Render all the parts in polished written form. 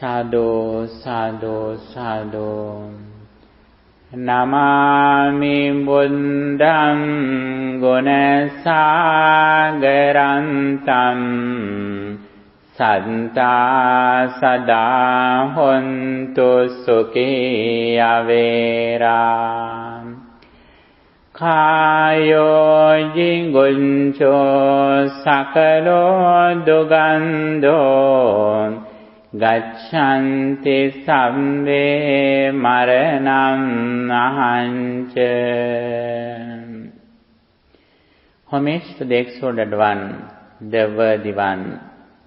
Sadhu, sadhu, sadhu. Namami buddham gunasagarantam santa sada hontu sukhi avera. Kayo jinguncho sakalo dugando Gachanti sabbe maranam ahancha. Homage to the exalted one, the worthy one,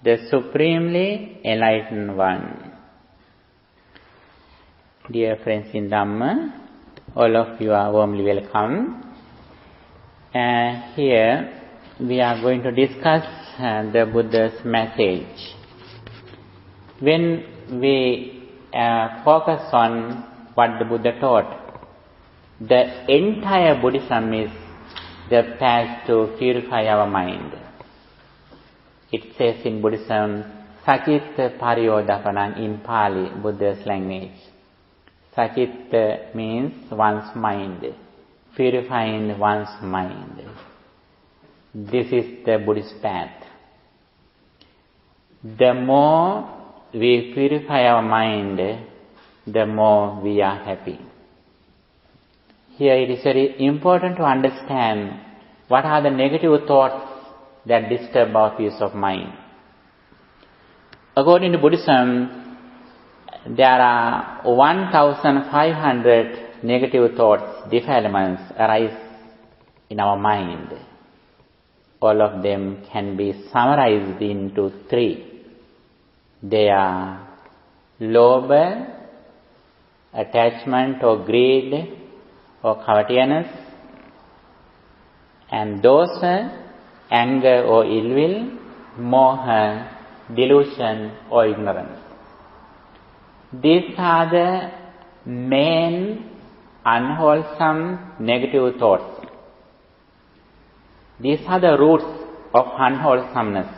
the supremely enlightened one. Dear friends in Dhamma, all of you are warmly welcome. Here we are going to discuss the Buddha's message. When we focus on what the Buddha taught, the entire Buddhism is the path to purify our mind. It says in Buddhism, Sacitta Pariyodapanam in Pali, Buddha's language. Sacitta means one's mind, purifying one's mind. This is the Buddhist path. The more we purify our mind, the more we are happy. Here it is very important to understand what are the negative thoughts that disturb our peace of mind. According to Buddhism, there are 1,500 negative thoughts, defilements arise in our mind. All of them can be summarized into 3. They are lobha, attachment or greed or covetousness, and dosa, anger or ill will, moha, delusion or ignorance. These are the main unwholesome negative thoughts. These are the roots of unwholesomeness.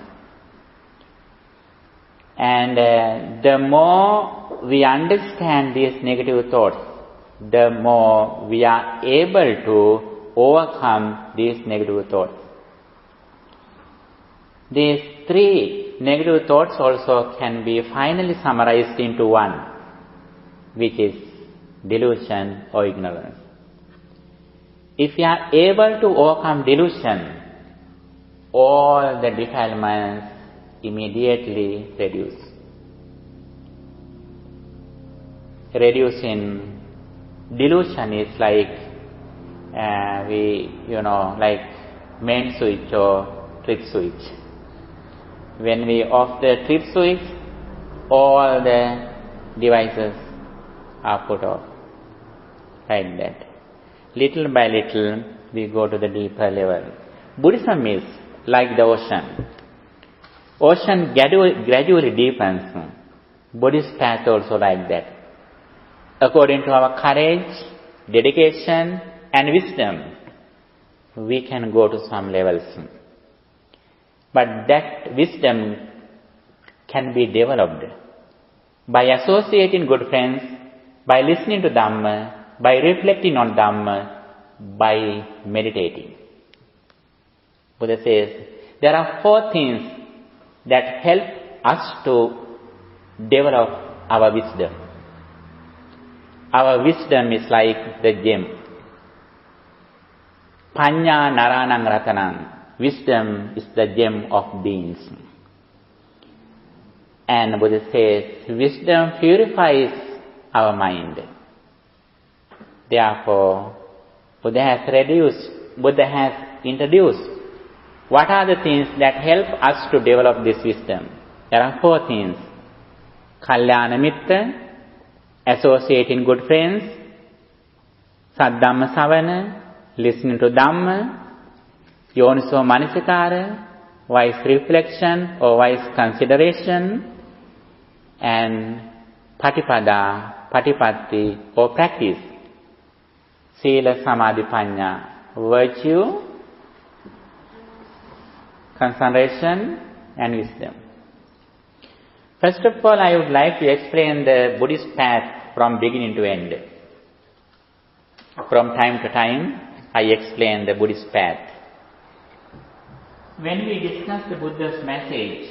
And the more we understand these negative thoughts, the more we are able to overcome these negative thoughts. These 3 negative thoughts also can be finally summarized into one, which is delusion or ignorance. If we are able to overcome delusion, all the defilements immediately reduce. Reducing delusion is like like main switch or trip switch. When we off the trip switch, all the devices are put off. Like that. Little by little, we go to the deeper level. Buddhism is like the ocean. Ocean gradually deepens. Buddhist path also like that. According to our courage, dedication and wisdom, we can go to some levels. But that wisdom can be developed by associating good friends, by listening to Dhamma, by reflecting on Dhamma, by meditating. Buddha says, there are 4 things that help us to develop our wisdom. Our wisdom is like the gem. Panya naranang ratanang. Wisdom is the gem of beings. And Buddha says, wisdom purifies our mind. Therefore, Buddha has introduced what are the things that help us to develop this wisdom. There are 4 things. Kalyana mitta, associating good friends, saddhamma savana, listening to Dhamma, yoniso manasikara, wise reflection or wise consideration, and patipada, patipatti or practice, sila samadhi panya, virtue, concentration and wisdom. First of all, I would like to explain the Buddhist path from beginning to end. From time to time, I explain the Buddhist path. When we discuss the Buddha's message,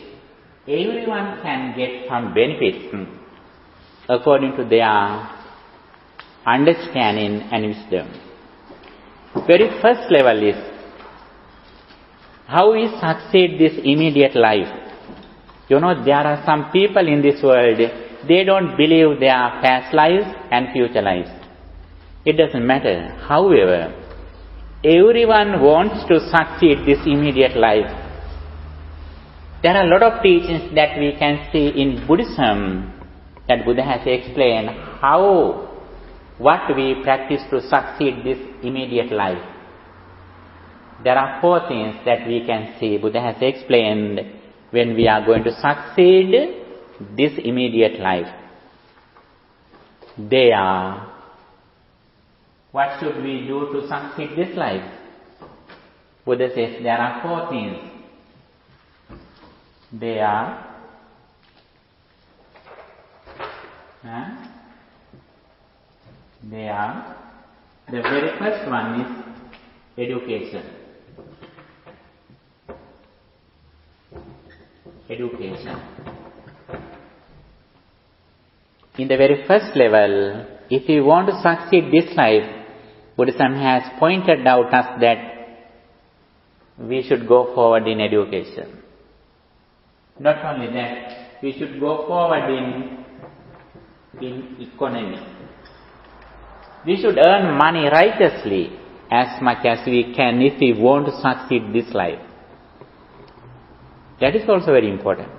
everyone can get some benefits according to their understanding and wisdom. Very first level is how we succeed this immediate life. There are some people in this world, they don't believe their past lives and future lives. It doesn't matter. However, everyone wants to succeed this immediate life. There are a lot of teachings that we can see in Buddhism that Buddha has explained what we practice to succeed this immediate life. There are 4 things that we can see Buddha has explained when we are going to succeed this immediate life. They are, what should we do to succeed this life? Buddha says there are 4 things. They are the very first one is education. Education. In the very first level, if we want to succeed this life, Buddhism has pointed out us that we should go forward in education. Not only that, we should go forward in economy. We should earn money righteously as much as we can if we want to succeed this life. That is also very important.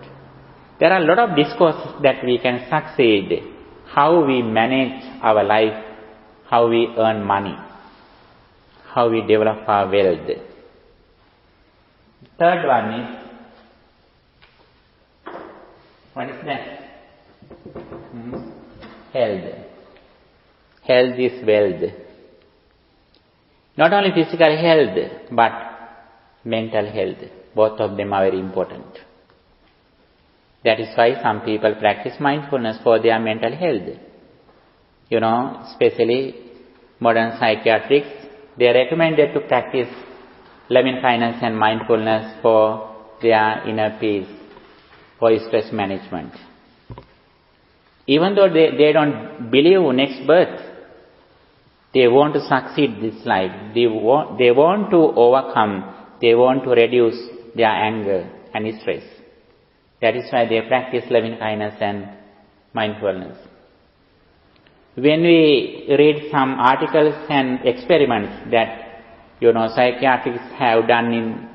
There are a lot of discourses that we can succeed, how we manage our life, how we earn money, how we develop our wealth. Third one is, what is that? Health. Health is wealth. Not only physical health, but mental health. Both of them are very important. That is why some people practice mindfulness for their mental health. Especially modern psychiatrists, they are recommended to practice loving kindness and mindfulness for their inner peace, for stress management. Even though they don't believe next birth, they want to succeed this life. They want to overcome, they want to reduce their anger and stress. That is why they practice loving kindness and mindfulness. When we read some articles and experiments that, psychiatrists have done in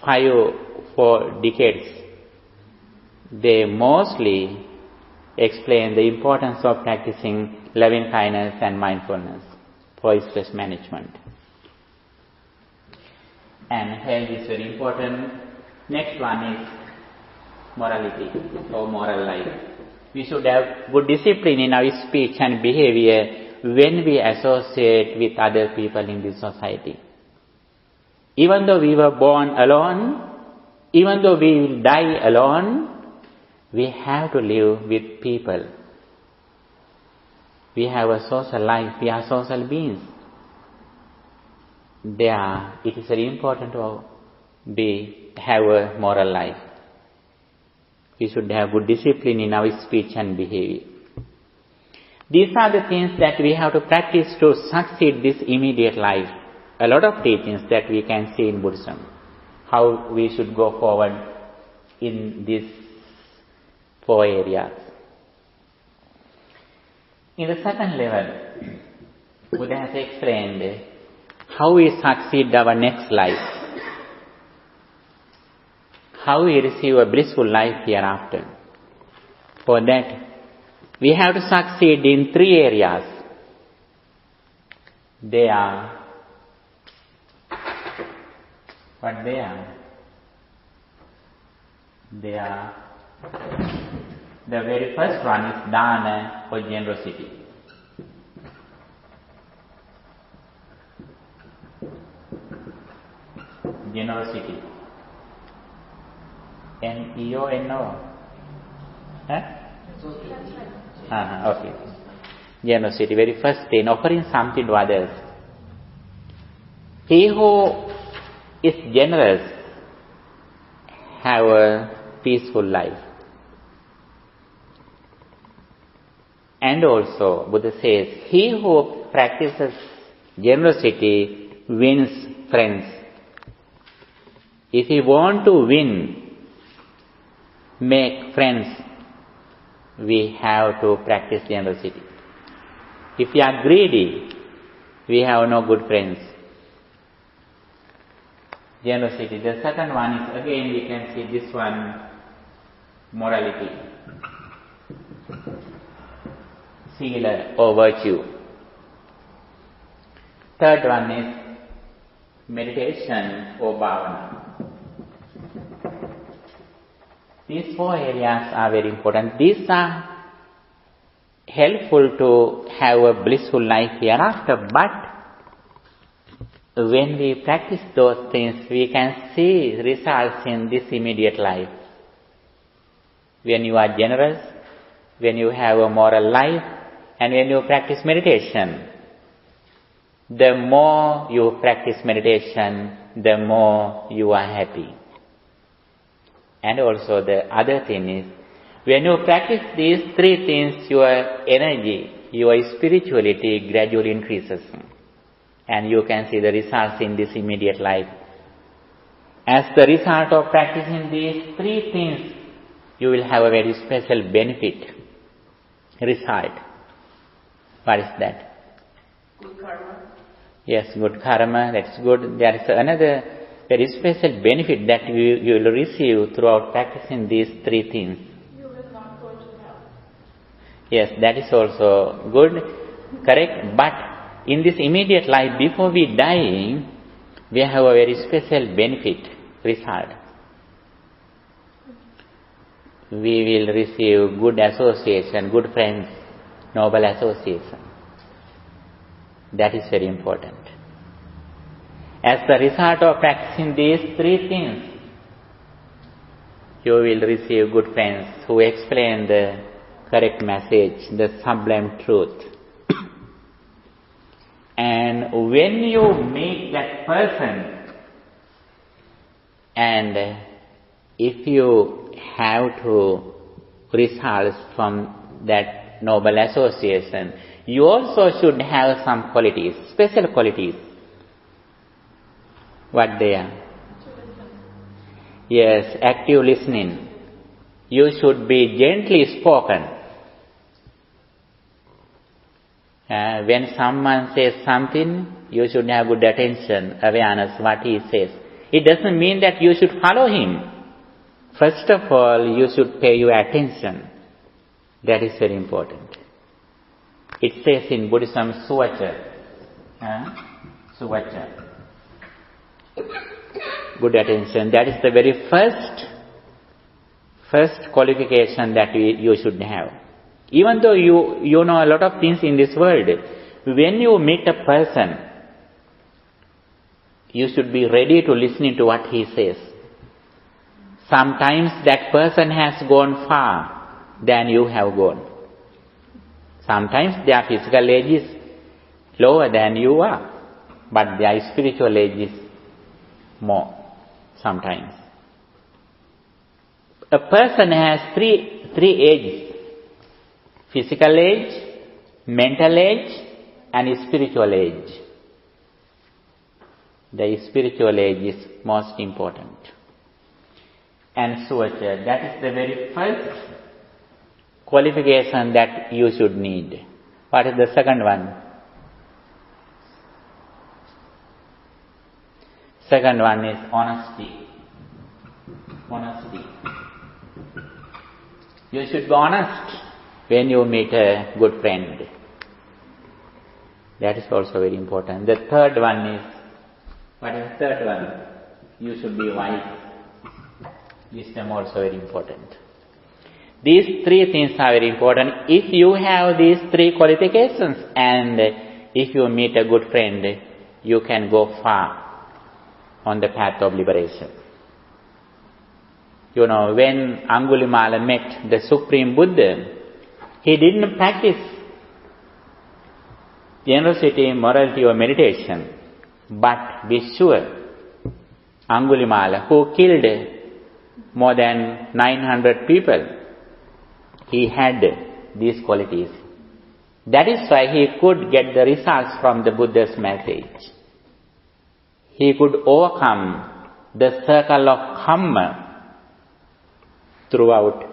4 decades, they mostly explain the importance of practicing loving kindness and mindfulness for stress management. And health is very important. Next one is morality or moral life. We should have good discipline in our speech and behavior when we associate with other people in this society. Even though we were born alone, even though we will die alone, we have to live with people. We have a social life. We are social beings. It is very important to have a moral life. We should have good discipline in our speech and behavior. These are the things that we have to practice to succeed this immediate life. A lot of teachings that we can see in Buddhism. How we should go forward in these 4 areas. In the second level, Buddha has explained how we succeed our next life. How we receive a blissful life hereafter. For that, we have to succeed in 3 areas. They are, what they are? They are, the very first one is dana or generosity. Generosity. N-E-O-N-O. Huh? Okay. Generosity, very first thing, offering something to others. He who is generous have a peaceful life. And also, Buddha says, he who practices generosity wins friends. If you want to make friends, we have to practice generosity. If we are greedy, we have no good friends. Generosity. The second one is, again we can see this one, morality. Sila or virtue. Third one is meditation or bhavana. These four areas are very important. These are helpful to have a blissful life hereafter, but when we practice those things, we can see results in this immediate life. When you are generous, when you have a moral life, and when you practice meditation, the more you practice meditation, the more you are happy. And also the other thing is, when you practice these three things, your energy, your spirituality gradually increases. And you can see the results in this immediate life. As the result of practicing these three things, you will have a very special benefit, result. What is that? Good karma. Yes, good karma, that's good. There is another very special benefit that you will receive throughout practicing these three things. You will not go to hell. Yes, that is also good, correct. But in this immediate life, before we die, we have a very special benefit, result. We will receive good association, good friends, noble association. That is very important. As the result of practicing these three things, you will receive good friends who explain the correct message, the sublime truth. And when you meet that person, and if you have to results from that noble association, you also should have some qualities, special qualities. What they are? Yes, active listening. You should be gently spoken. When someone says something, you should have good attention, awareness, what he says. It doesn't mean that you should follow him. First of all, you should pay your attention. That is very important. It says in Buddhism, suvacha. Suvacha. Good attention. That is the very first qualification that you should have. Even though you know a lot of things in this world, when you meet a person, you should be ready to listen to what he says. Sometimes that person has gone far than you have gone. Sometimes their physical age is lower than you are, but their spiritual age is more sometimes. A person has three ages: physical age, mental age, and spiritual age. The spiritual age is most important. And suvacha, that is the very first qualification that you should need. What is the second one? Second one is honesty. Honesty. You should be honest when you meet a good friend. That is also very important. The third one is, what is the third one? You should be wise. Wisdom also very important. These three things are very important. If you have these three qualifications and if you meet a good friend, you can go far on the path of liberation. When Angulimala met the Supreme Buddha, he didn't practice generosity, morality or meditation. But be sure, Angulimala, who killed more than 900 people, he had these qualities. That is why he could get the results from the Buddha's message. He could overcome the circle of karma throughout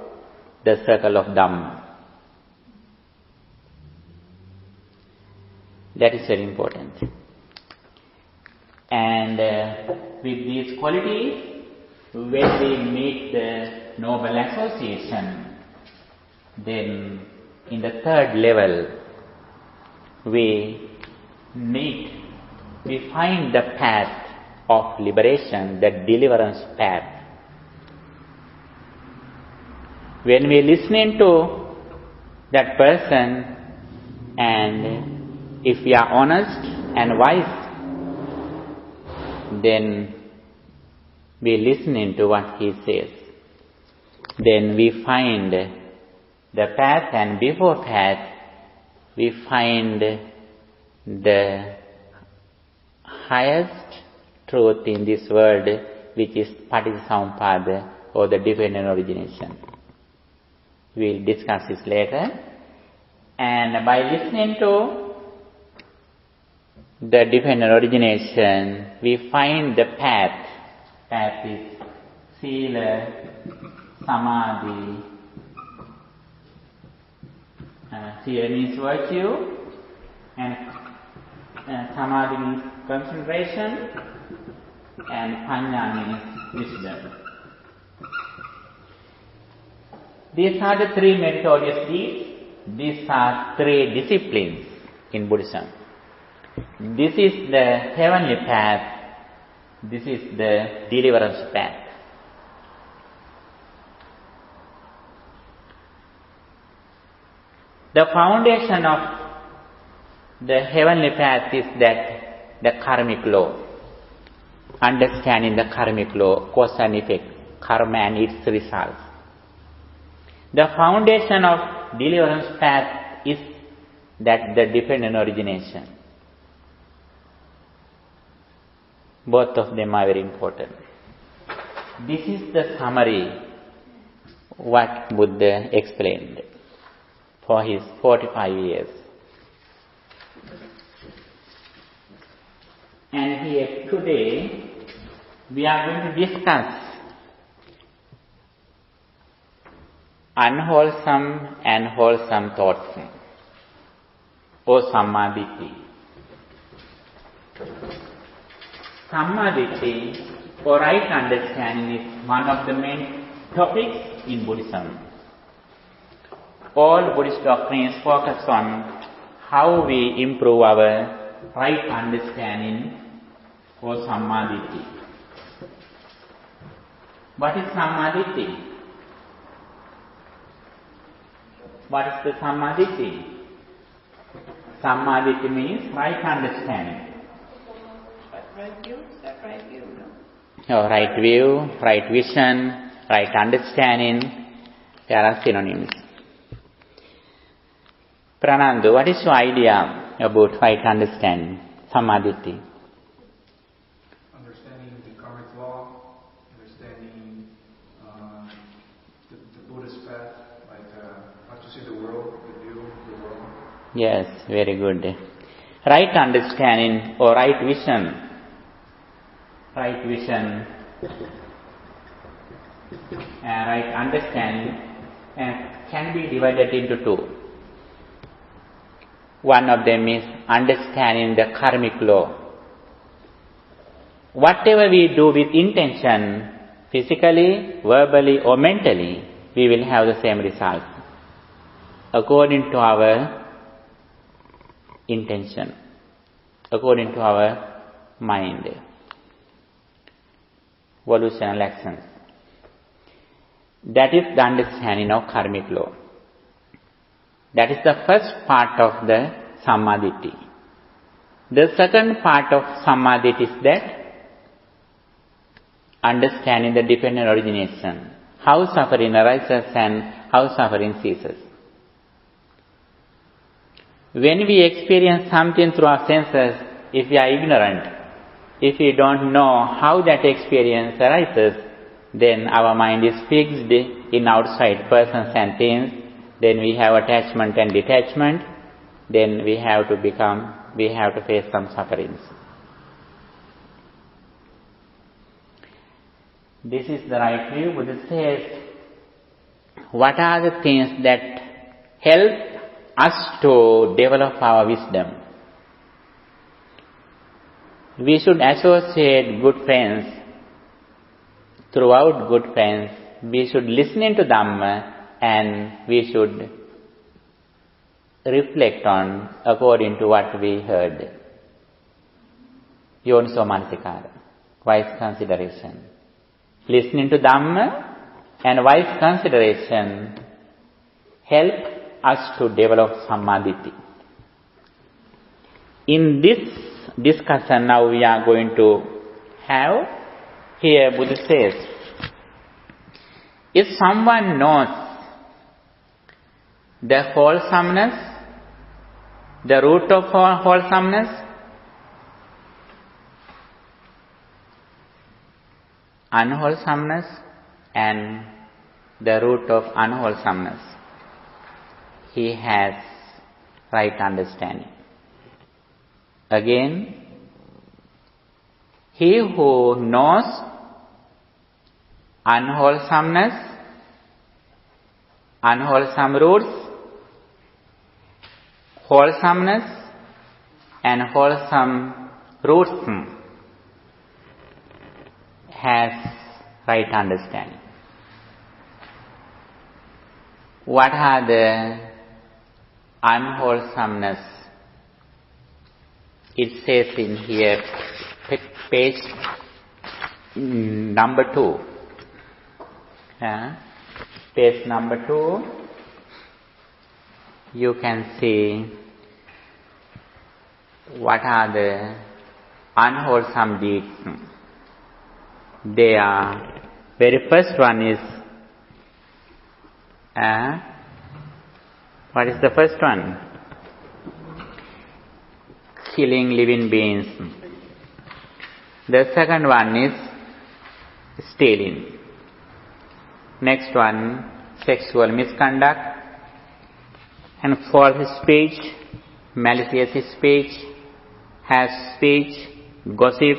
the circle of Dhamma. That is very important. And with these qualities, when we meet the Noble Association, then in the third level, we find the path of liberation, the deliverance path. When we listening to that person, and if we are honest and wise, then we listening to what he says. Then we find the path, and before path, we find the highest truth in this world, which is Paticcasamuppada, or the dependent origination. We will discuss this later. And by listening to the dependent origination, we find the path. Path is Sila, Samadhi. Sila means virtue, and Samadhi means concentration, and Panya means wisdom. These are the three meritorious deeds. These are three disciplines in Buddhism. This is the heavenly path. This is the deliverance path. The foundation of the heavenly path is that the karmic law. Understanding the karmic law, cause and effect, karma and its results. The foundation of deliverance path is that the dependent origination. Both of them are very important. This is the summary what Buddha explained for his 45 years. And here today we are going to discuss unwholesome and wholesome thoughts, or Sammaditthi. Sammaditthi, or right understanding, is one of the main topics in Buddhism. All Buddhist doctrines focus on how we improve our right understanding, or Sammaditthi. What is Sammaditthi? What is the Sammaditthi? Sammaditthi means right understanding. Right view? Is that right view? No? Oh, right view, right vision, right understanding. There are synonyms. Pranandu, what is your idea about right understanding, Sammaditthi? Understanding the karmic law, understanding the Buddhist path, like how to see the world, the view of the world. Yes, very good. Right understanding or right vision. Right vision and right understanding can be divided into two. One of them is understanding the karmic law. Whatever we do with intention, physically, verbally or mentally, we will have the same result according to our intention, according to our mind. Volitional actions. That is the understanding of karmic law. That is the first part of the Sammaditthi. The second part of Sammaditthi is that understanding the dependent origination. how suffering arises and how suffering ceases. When we experience something through our senses, if we are ignorant, if we don't know how that experience arises, then our mind is fixed in outside persons and things, then we have attachment and detachment, then we have to face some sufferings. This is the right view. Buddha says, what are the things that help us to develop our wisdom? We should associate good friends. Throughout good friends, we should listen to Dhamma and we should reflect on according to what we heard. Wholesomeness, wise consideration. Listening to Dhamma and wise consideration help us to develop samadhi. In this discussion now we are going to have, here Buddha says, if someone knows the wholesomeness, the root of wholesomeness, unwholesomeness, and the root of unwholesomeness, he has right understanding. Again, he who knows unwholesomeness, unwholesome roots, wholesomeness, and wholesome roots, has right understanding. What are the unwholesomeness? It says in here, page number 2. Page number 2, you can see what are the unwholesome deeds. They are, very first one is, what is the first one? Killing living beings. The second one is stealing. Next one, sexual misconduct. And fourth, speech, malicious speech, harsh speech, gossip,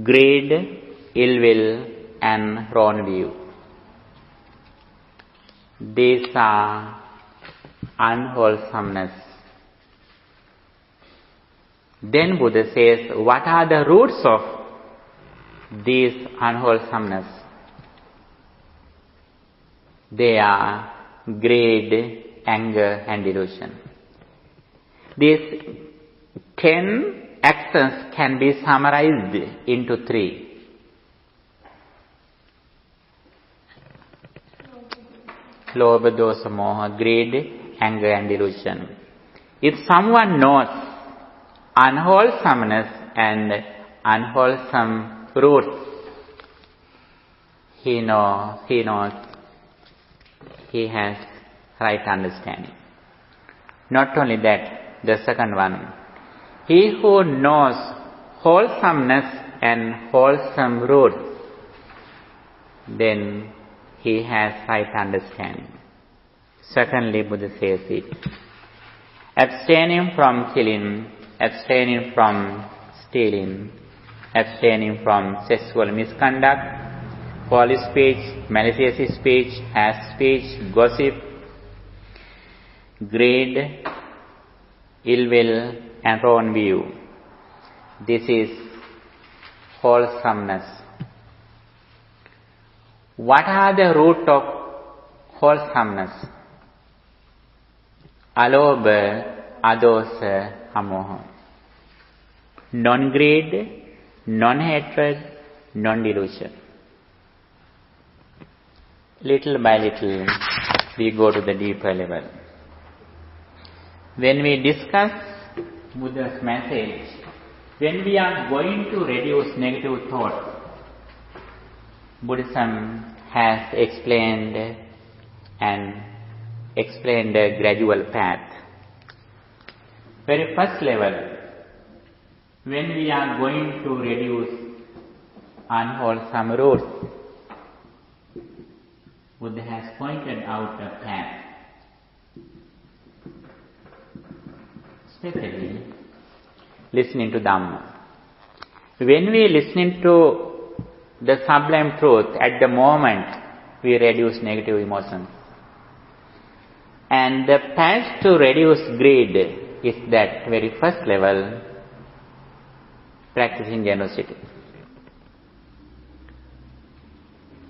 greed, ill will, and wrong view. These are unwholesomeness. Then Buddha says, what are the roots of these unwholesomeness? They are greed, anger, and delusion. These 10 actions can be summarized into 3. Lobha, dosa, moha, greed, anger, and delusion. If someone knows unwholesomeness and unwholesome roots, he knows he has right understanding. Not only that, the second one, he who knows wholesomeness and wholesome roots, then he has right understanding. Secondly, Buddha says it, abstaining from killing, abstaining from stealing, abstaining from sexual misconduct, foul speech, malicious speech, harsh speech, gossip, greed, ill will, and wrong view. This is wholesomeness. What are the root of wholesomeness? Alobha, adosa, amoha. Non-greed, non-hatred, non-delusion. Little by little, we go to the deeper level. When we discuss Buddha's message, when we are going to reduce negative thoughts, Buddhism has explained a gradual path. Very first level, when we are going to reduce unwholesome roots, Buddha has pointed out a path. Especially listening to Dhamma. When we listen to the sublime truth, at the moment we reduce negative emotions. And the path to reduce greed is that very first level, practicing generosity.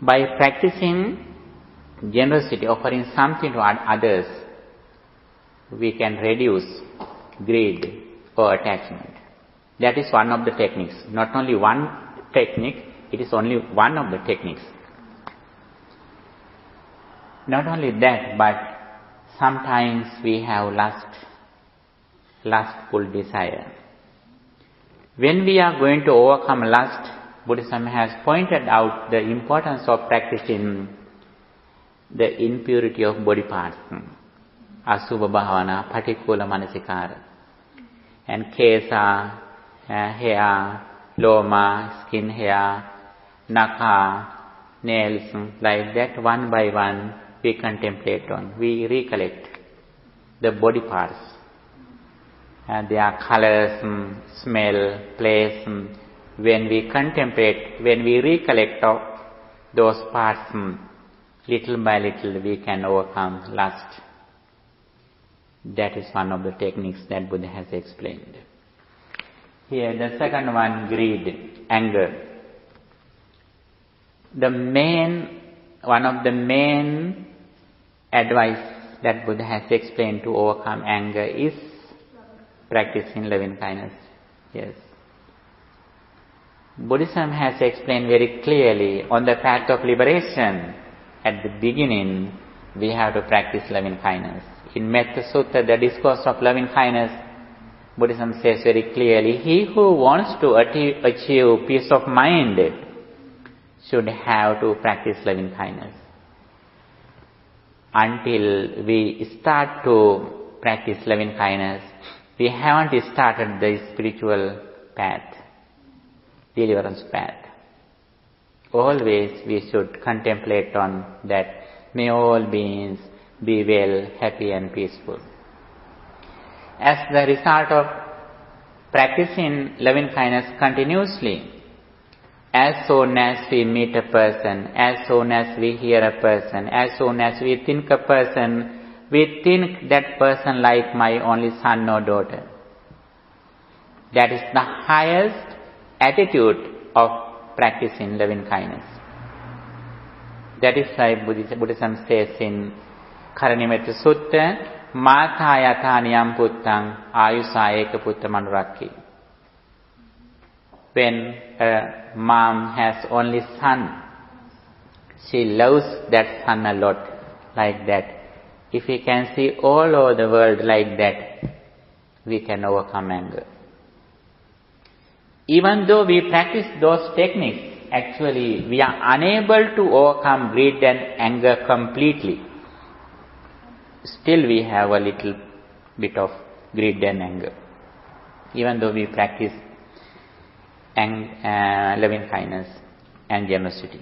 By practicing generosity, offering something to others, we can reduce greed or attachment. That is one of the techniques. Not only one technique, it is only one of the techniques. Not only that, but sometimes we have lustful desire. When we are going to overcome lust, Buddhism has pointed out the importance of practicing the impurity of body parts. Asubha bhavana, patikula manasikara. And kesa, hair, loma, skin, hair, naka, nails, like that, one by one we contemplate on. We recollect the body parts. Their colors, smell, place. When we contemplate, when we recollect of those parts, little by little we can overcome lust. That is one of the techniques that Buddha has explained. Here the second one, greed, anger. One of the main advice that Buddha has explained to overcome anger is practicing loving kindness. Yes. Buddhism has explained very clearly on the path of liberation. At the beginning, we have to practice loving kindness. In Metta Sutta, the discourse of loving kindness, Buddhism says very clearly, he who wants to achieve peace of mind should have to practice loving kindness. Until we start to practice loving kindness, we haven't started the spiritual path, deliverance path. Always we should contemplate on that, may all beings be well, happy and peaceful. As the result of practicing loving kindness continuously, as soon as we meet a person, as soon as we hear a person, as soon as we think a person, we think that person like my only son or daughter. That is the highest attitude of practicing loving kindness. That is why Buddhism says in Karanimetta Sutta, Mata yata niyam puttang ayusa eka putta manurakki. When a mom has only son, she loves that son a lot, like that. If we can see all over the world like that, we can overcome anger. Even though we practice those techniques, actually we are unable to overcome greed and anger completely. Still we have a little bit of greed and anger, even though we practice loving kindness and generosity.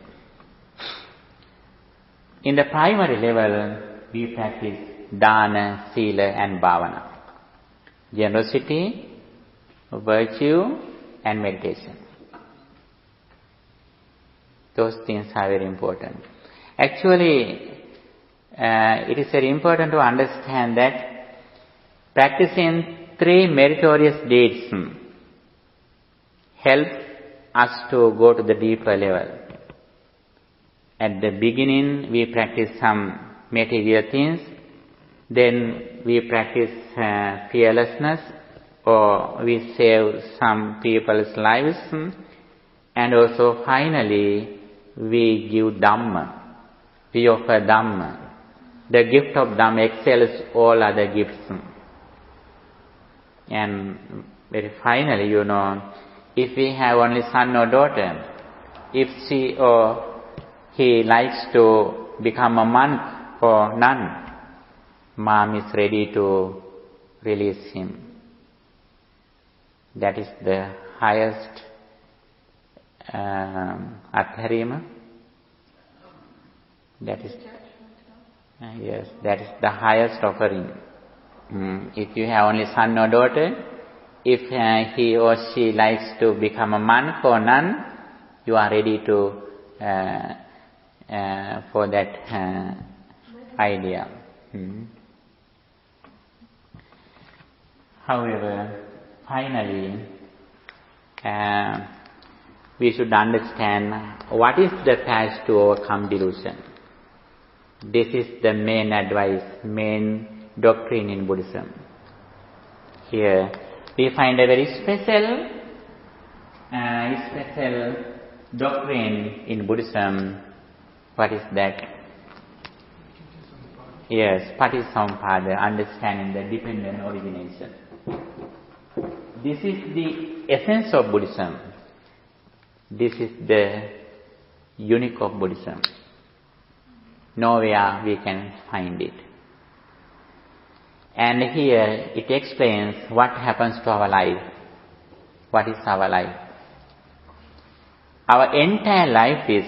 In the primary level, we practice dana, sila and bhavana. Generosity, virtue and meditation. Those things are very important. Actually, it is very important to understand that practicing 3 meritorious deeds help us to go to the deeper level. At the beginning, we practice some material things, then we practice fearlessness, or we save some people's lives, and also finally we give Dhamma, we offer Dhamma. The gift of Dhamma excels all other gifts. And very finally, if we have only son or daughter, if she or he likes to become a monk or nun, mom is ready to release him. That is the highest atharima. That is yes, that is the highest offering. If you have only son or daughter, if he or she likes to become a monk or nun, you are ready to for that idea. However, finally, we should understand what is the path to overcome delusion. This is the main advice, main doctrine in Buddhism. Here we find a very special doctrine in Buddhism. What is that? Yes, Patisampada, understanding the dependent origination. This is the essence of Buddhism. This is the unique of Buddhism. Nowhere we can find it. And here it explains what happens to our life. What is our life? Our entire life is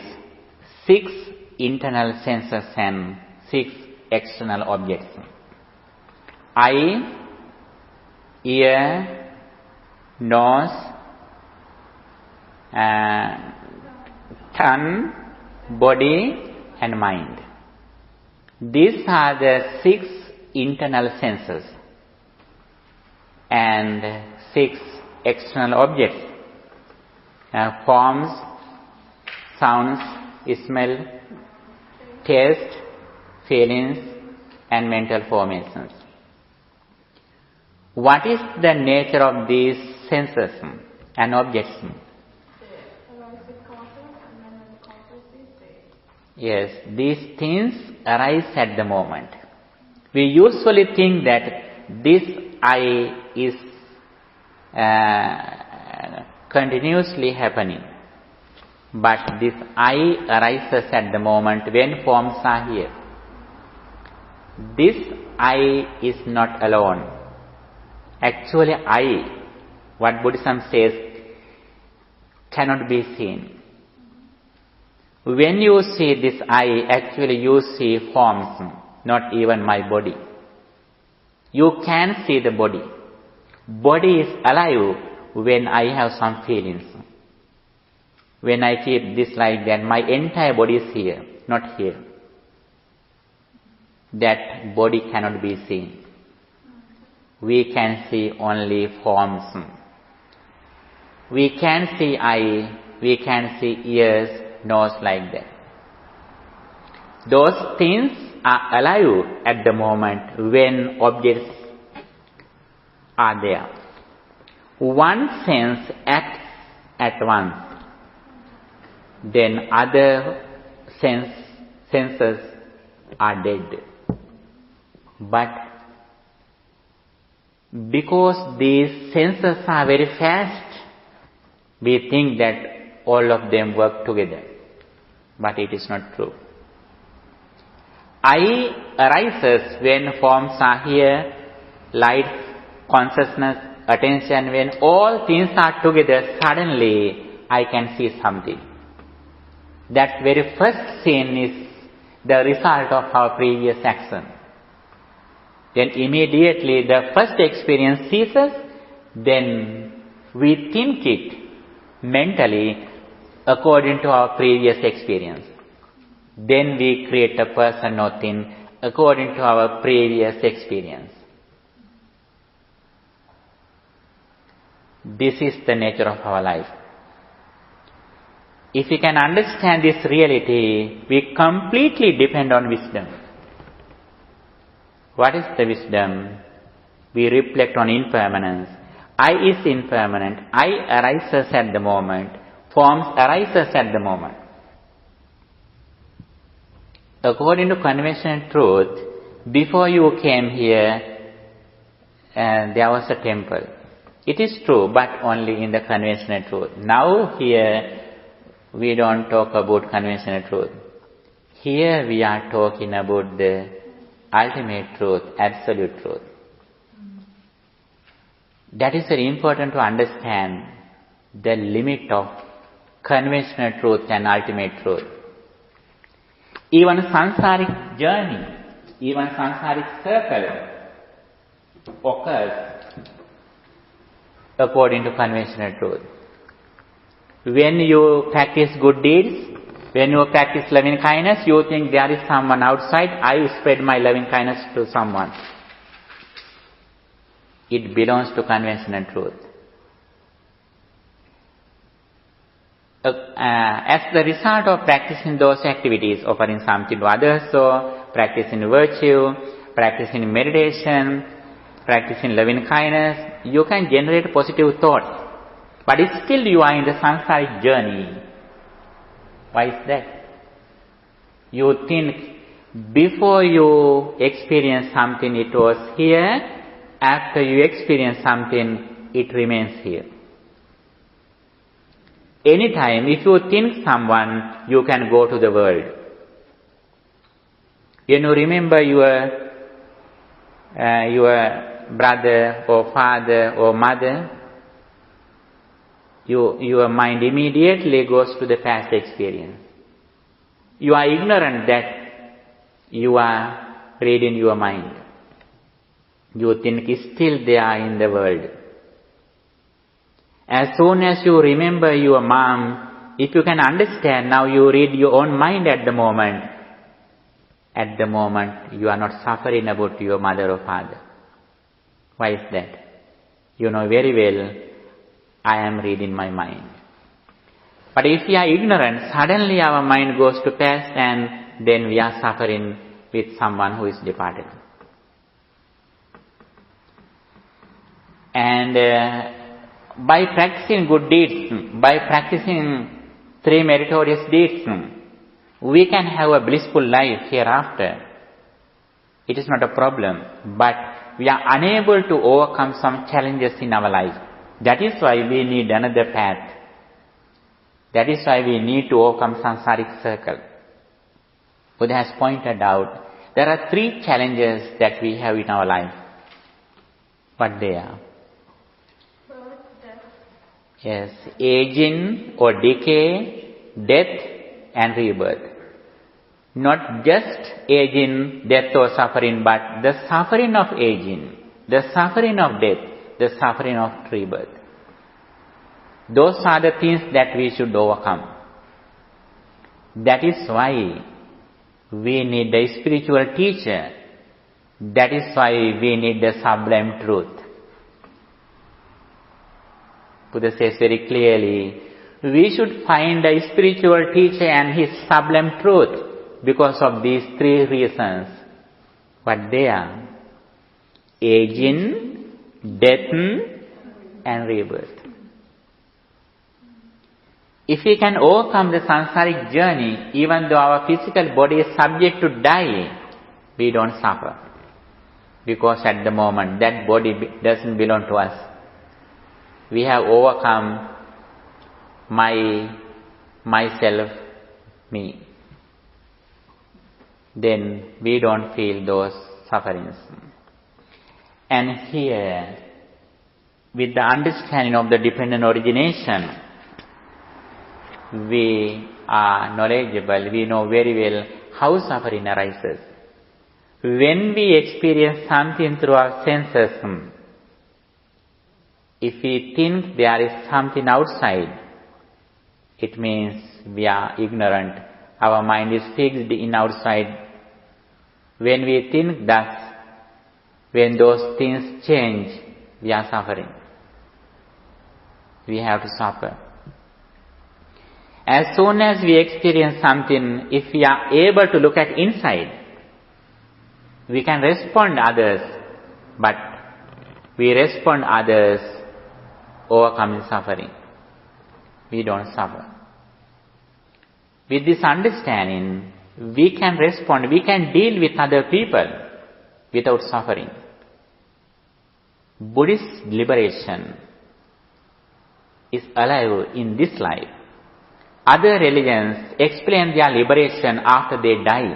6 internal senses and 6 external objects. Eye, ear, nose, tongue, body and mind. These are the 6 internal senses and 6 external objects. Forms, sounds, smell, taste, feelings and mental formations. What is the nature of these senses and objects? Yes, these things arise at the moment. We usually think that this I is continuously happening. But this I arises at the moment when forms are here. This I is not alone. Actually I, what Buddhism says, cannot be seen. When you see this I, actually you see forms, not even my body. You can see the body. Body is alive when I have some feelings. When I keep this like that, my entire body is here, not here. That body cannot be seen. We can see only forms. We can see eye, we can see ears, nose like that. Those things are alive at the moment when objects are there. One sense acts at once, then other senses are dead. But because these senses are very fast, we think that all of them work together. But it is not true. I arises when forms are here, light, consciousness, attention. When all things are together, suddenly I can see something. That very first scene is the result of our previous action. Then immediately the first experience ceases, then we think it mentally according to our previous experience. Then we create a person or thing according to our previous experience. This is the nature of our life. If we can understand this reality, we completely depend on wisdom. What is the wisdom? We reflect on impermanence. I is impermanent. I arises at the moment. Forms arises at the moment. According to conventional truth, before you came here, there was a temple. It is true, but only in the conventional truth. Now here, we don't talk about conventional truth. Here we are talking about the ultimate truth, absolute truth. That is very important to understand the limit of conventional truth and ultimate truth. Even samsaric journey, even samsaric circle occurs according to conventional truth. When you practice good deeds, when you practice loving kindness, you think there is someone outside, I will spread my loving kindness to someone. It belongs to conventional truth. As the result of practicing those activities, offering something to others, so practicing virtue, practicing meditation, practicing loving kindness, you can generate positive thoughts. But still you are in the samsaric journey. Why is that? You think before you experience something it was here, after you experience something it remains here. Anytime if you think someone, you can go to the world. When you remember your brother or father or mother, your mind immediately goes to the past experience. You are ignorant that you are reading your mind. You think still they are in the world. As soon as you remember your mom, if you can understand, now you read your own mind at the moment you are not suffering about your mother or father. Why is that? You know very well, I am reading my mind. But if we are ignorant, suddenly our mind goes to past and then we are suffering with someone who is departed. And by practicing good deeds, by practicing 3 meritorious deeds, we can have a blissful life hereafter. It is not a problem, but we are unable to overcome some challenges in our life. That is why we need another path. That is why we need to overcome samsaric circle. Buddha has pointed out, there are 3 challenges that we have in our life. What they are? Yes, aging or decay, death and rebirth. Not just aging, death or suffering, but the suffering of aging, the suffering of death, the suffering of rebirth. Those are the things that we should overcome. That is why we need a spiritual teacher. That is why we need the sublime truth. Buddha says very clearly, we should find a spiritual teacher and his sublime truth because of these 3 reasons. What they are? Aging, death and rebirth. If we can overcome the samsaric journey, even though our physical body is subject to die, we don't suffer. Because at the moment, that body doesn't belong to us. We have overcome myself, me. Then we don't feel those sufferings. And here, with the understanding of the dependent origination, we are knowledgeable, we know very well how suffering arises. When we experience something through our senses, if we think there is something outside, it means we are ignorant. Our mind is fixed in outside. When we think thus, when those things change, we are suffering. We have to suffer. As soon as we experience something, if we are able to look at inside, we can respond others, but we respond others overcoming suffering. We don't suffer. With this understanding, we can respond, we can deal with other people without suffering. Buddhist liberation is alive in this life. Other religions explain their liberation after they die,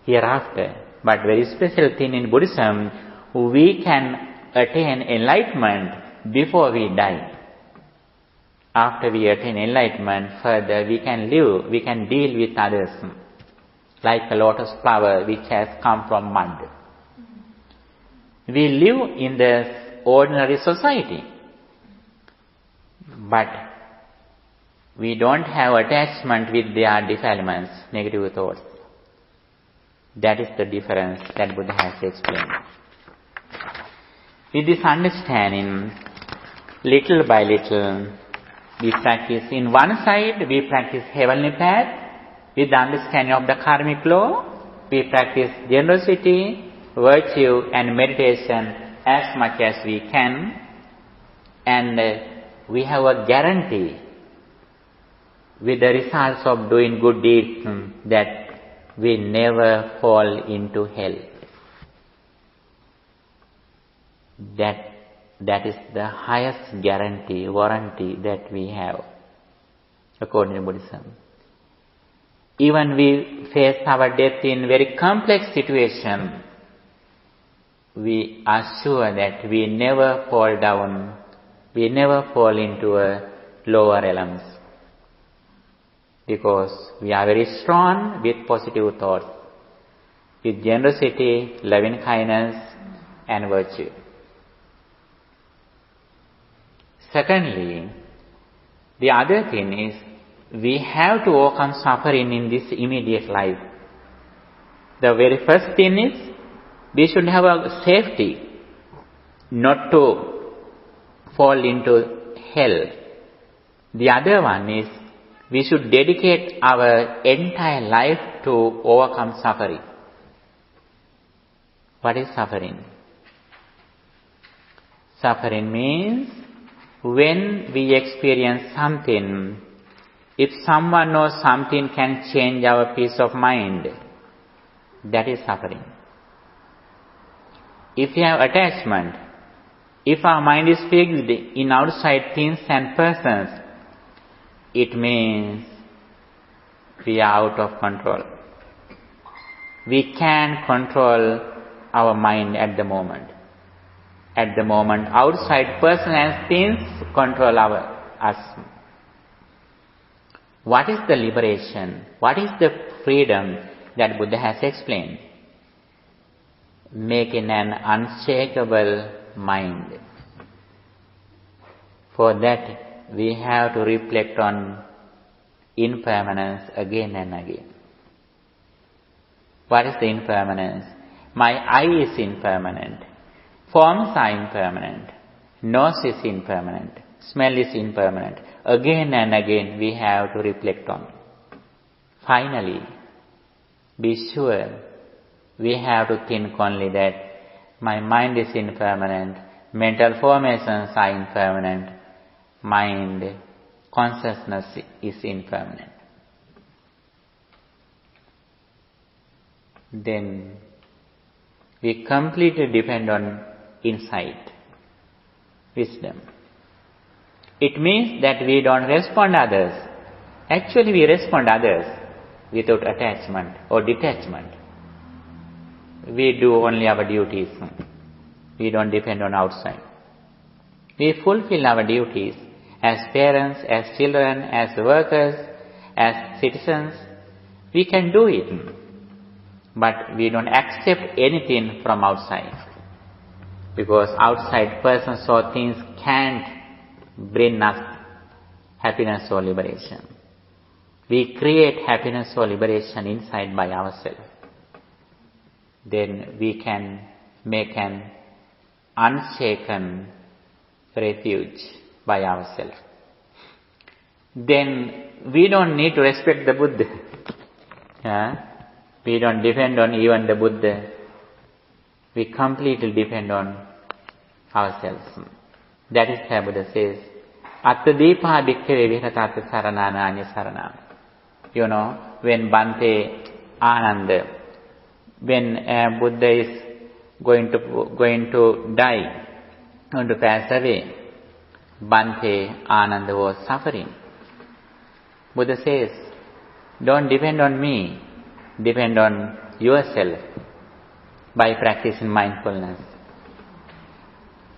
hereafter. But very special thing in Buddhism, we can attain enlightenment before we die. After we attain enlightenment, further we can live, we can deal with others, like a lotus flower which has come from mud. We live in this ordinary society, but we don't have attachment with their defilements, negative thoughts. That is the difference that Buddha has explained. With this understanding, little by little, we practice. In one side, we practice heavenly path with the understanding of the karmic law. We practice generosity, virtue and meditation as much as we can. And we have a guarantee with the results of doing good deeds that we never fall into hell. That is the highest guarantee, warranty that we have according to Buddhism. Even we face our death in very complex situation, we are sure that we never fall down, we never fall into a lower realms, because we are very strong with positive thoughts, with generosity, loving kindness and virtue. Secondly, the other thing is, we have to overcome suffering in this immediate life. The very first thing is, we should have a safety, not to fall into hell. The other one is, we should dedicate our entire life to overcome suffering. What is suffering? Suffering means, when we experience something, if someone or something can change our peace of mind, that is suffering. If we have attachment, if our mind is fixed in outside things and persons, it means we are out of control. We can control our mind at the moment. At the moment, outside person and things control us. What is the liberation? What is the freedom that Buddha has explained? Making an unshakable mind. For that, we have to reflect on impermanence again and again. What is the impermanence? My eye is impermanent. Forms are impermanent. Nose is impermanent. Smell is impermanent. Again and again we have to reflect on. Finally, be sure we have to think only that my mind is impermanent, mental formations are impermanent, mind, consciousness is impermanent. Then we completely depend on insight, wisdom. It means that we don't respond to others. Actually, we respond to others without attachment or detachment. We do only our duties. We don't depend on outside. We fulfill our duties as parents, as children, as workers, as citizens. We can do it. But we don't accept anything from outside. Because outside persons or things can't bring us happiness or liberation. We create happiness or liberation inside by ourselves. Then we can make an unshaken refuge by ourselves. Then we don't need to respect the Buddha. We don't depend on even the Buddha. We completely depend on ourselves. That is how Buddha says, Atta Deepa Bhikkhave Vihatata Saranana Saranam. You know, when Bhante Ananda, when Buddha is going to die, going to pass away, Bhante Ananda was suffering. Buddha says, don't depend on me, depend on yourself by practicing mindfulness.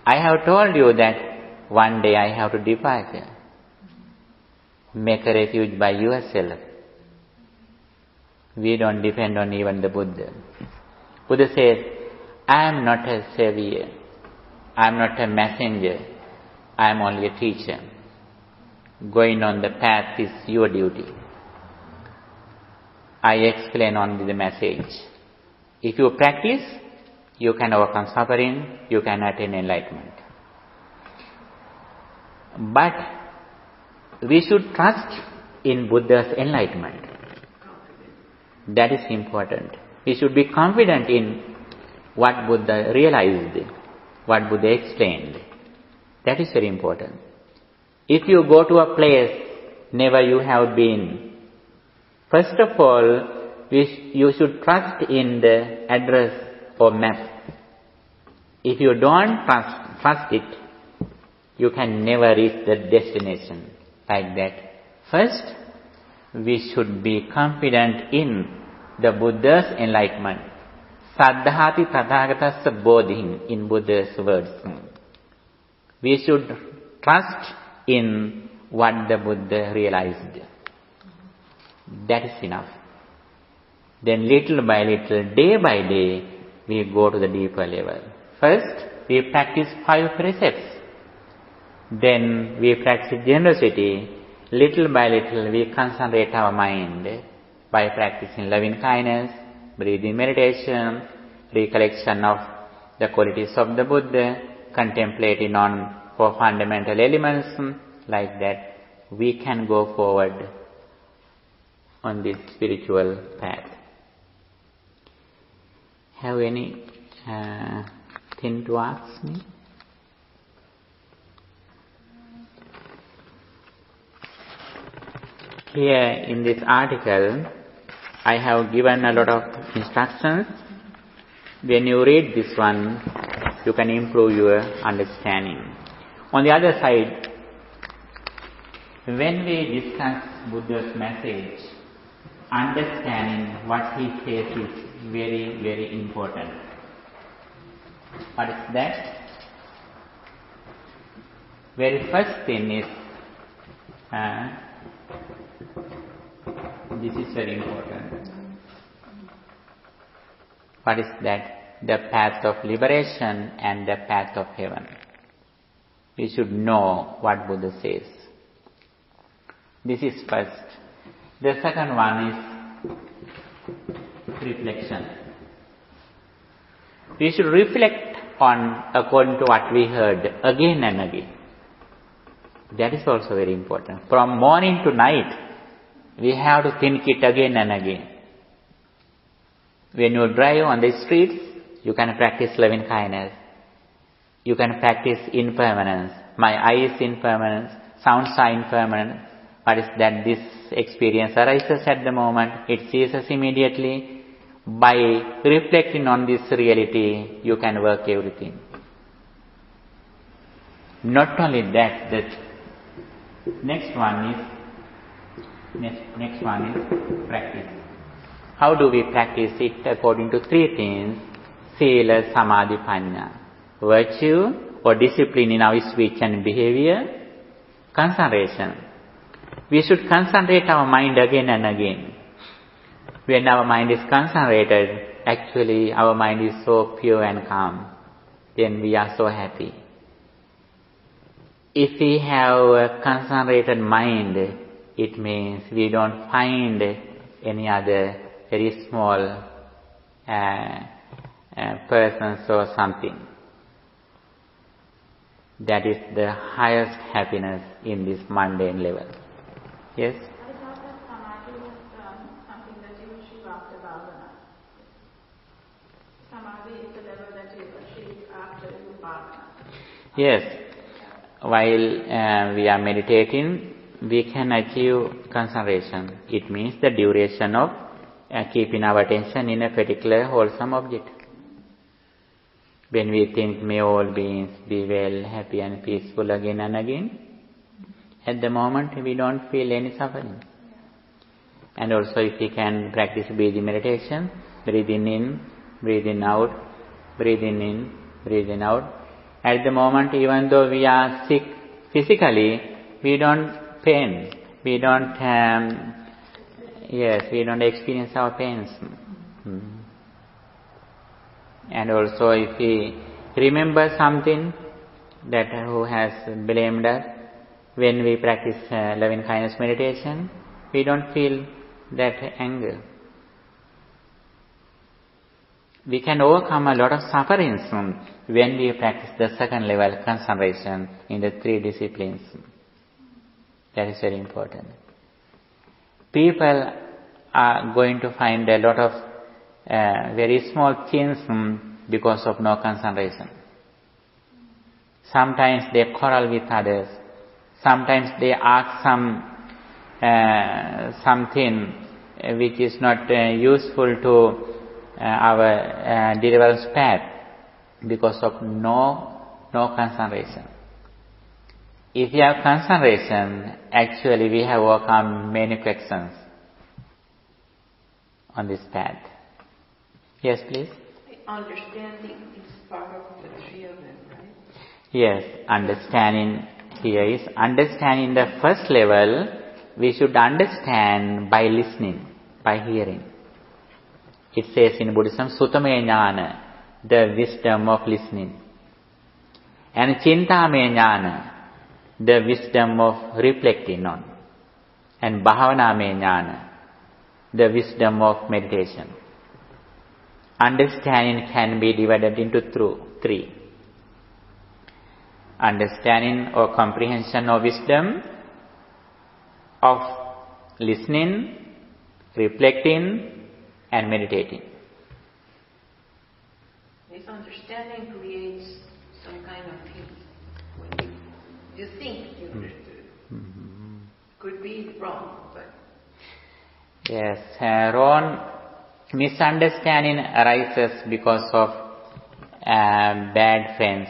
I have told you that one day I have to depart here. Make a refuge by yourself. We don't depend on even the Buddha. Buddha says, I am not a savior. I am not a messenger. I am only a teacher. Going on the path is your duty. I explain only the message. If you practice, you can overcome suffering, you can attain enlightenment. But we should trust in Buddha's enlightenment. That is important. We should be confident in what Buddha realized, what Buddha explained. That is very important. If you go to a place never you have been, first of all, you should trust in the address or map. If you don't trust it, you can never reach the destination like that. First, we should be confident in the Buddha's enlightenment. Saddhati tathagatasya bodhin, in Buddha's words. We should trust in what the Buddha realized. That is enough. Then little by little, day by day, we go to the deeper level. First, we practice 5 precepts. Then we practice generosity. Little by little, we concentrate our mind by practicing loving kindness, breathing meditation, recollection of the qualities of the Buddha, contemplating on 4 fundamental elements. Like that, we can go forward on this spiritual path. Have any thing to ask me? Here in this article, I have given a lot of instructions. When you read this one, you can improve your understanding. On the other side, when we discuss Buddha's message, understanding what he says is very, very important. What is that? Very first thing is, this is very important. What is that? The path of liberation and the path of heaven. We should know what Buddha says. This is first. The second one is reflection. We should reflect on according to what we heard again and again. That is also very important. From morning to night, we have to think it again and again. When you drive on the streets, you can practice loving kindness. You can practice impermanence. My eye is impermanence, sounds are impermanent. What is that? This experience arises at the moment, it ceases immediately. By reflecting on this reality, you can work everything. Not only that, the next one is practice. How do we practice it? According to 3 things: Sila, Samadhi, Panya. Virtue or discipline in our speech and behavior. Concentration. We should concentrate our mind again and again. When our mind is concentrated, actually our mind is so pure and calm. Then we are so happy. If we have a concentrated mind, it means we don't find any other very small persons or something. That is the highest happiness in this mundane level. Yes? I thought that samadhi was something that you achieve after bhavana. Samadhi is the level that you achieve after you bhavana. Yes. While we are meditating, we can achieve concentration. It means the duration of keeping our attention in a particular wholesome object. When we think, may all beings be well, happy and peaceful again and again, at the moment we don't feel any suffering. And also if we can practice breathing meditation, breathing in, breathing out, breathing in, breathing out. At the moment, even though we are sick physically, we don't pain. We don't, we don't experience our pains. And also if we remember something that who has blamed us, when we practice loving kindness meditation, we don't feel that anger. We can overcome a lot of sufferings when we practice the second level concentration in the 3 disciplines. That is very important. People are going to find a lot of very small things because of no concentration. Sometimes they quarrel with others. Sometimes they ask something which is not useful to our deliverance path because of no concentration. If we have concentration, actually we have overcome many questions on this path. Yes, please. Understanding is part of the 3 of them, right? Yes, understanding here is understanding the first level. We should understand by listening, by hearing. It says in Buddhism, Sutame Jnana, the wisdom of listening. And Chintame Jnana, the wisdom of reflecting on. And Bhavaname Jnana, the wisdom of meditation. Understanding can be divided into 3. Understanding or comprehension of wisdom, of listening, reflecting, and meditating. This understanding creates some kind of peace. When you think you understood. Could be wrong, but... Yes, wrong misunderstanding arises because of bad friends.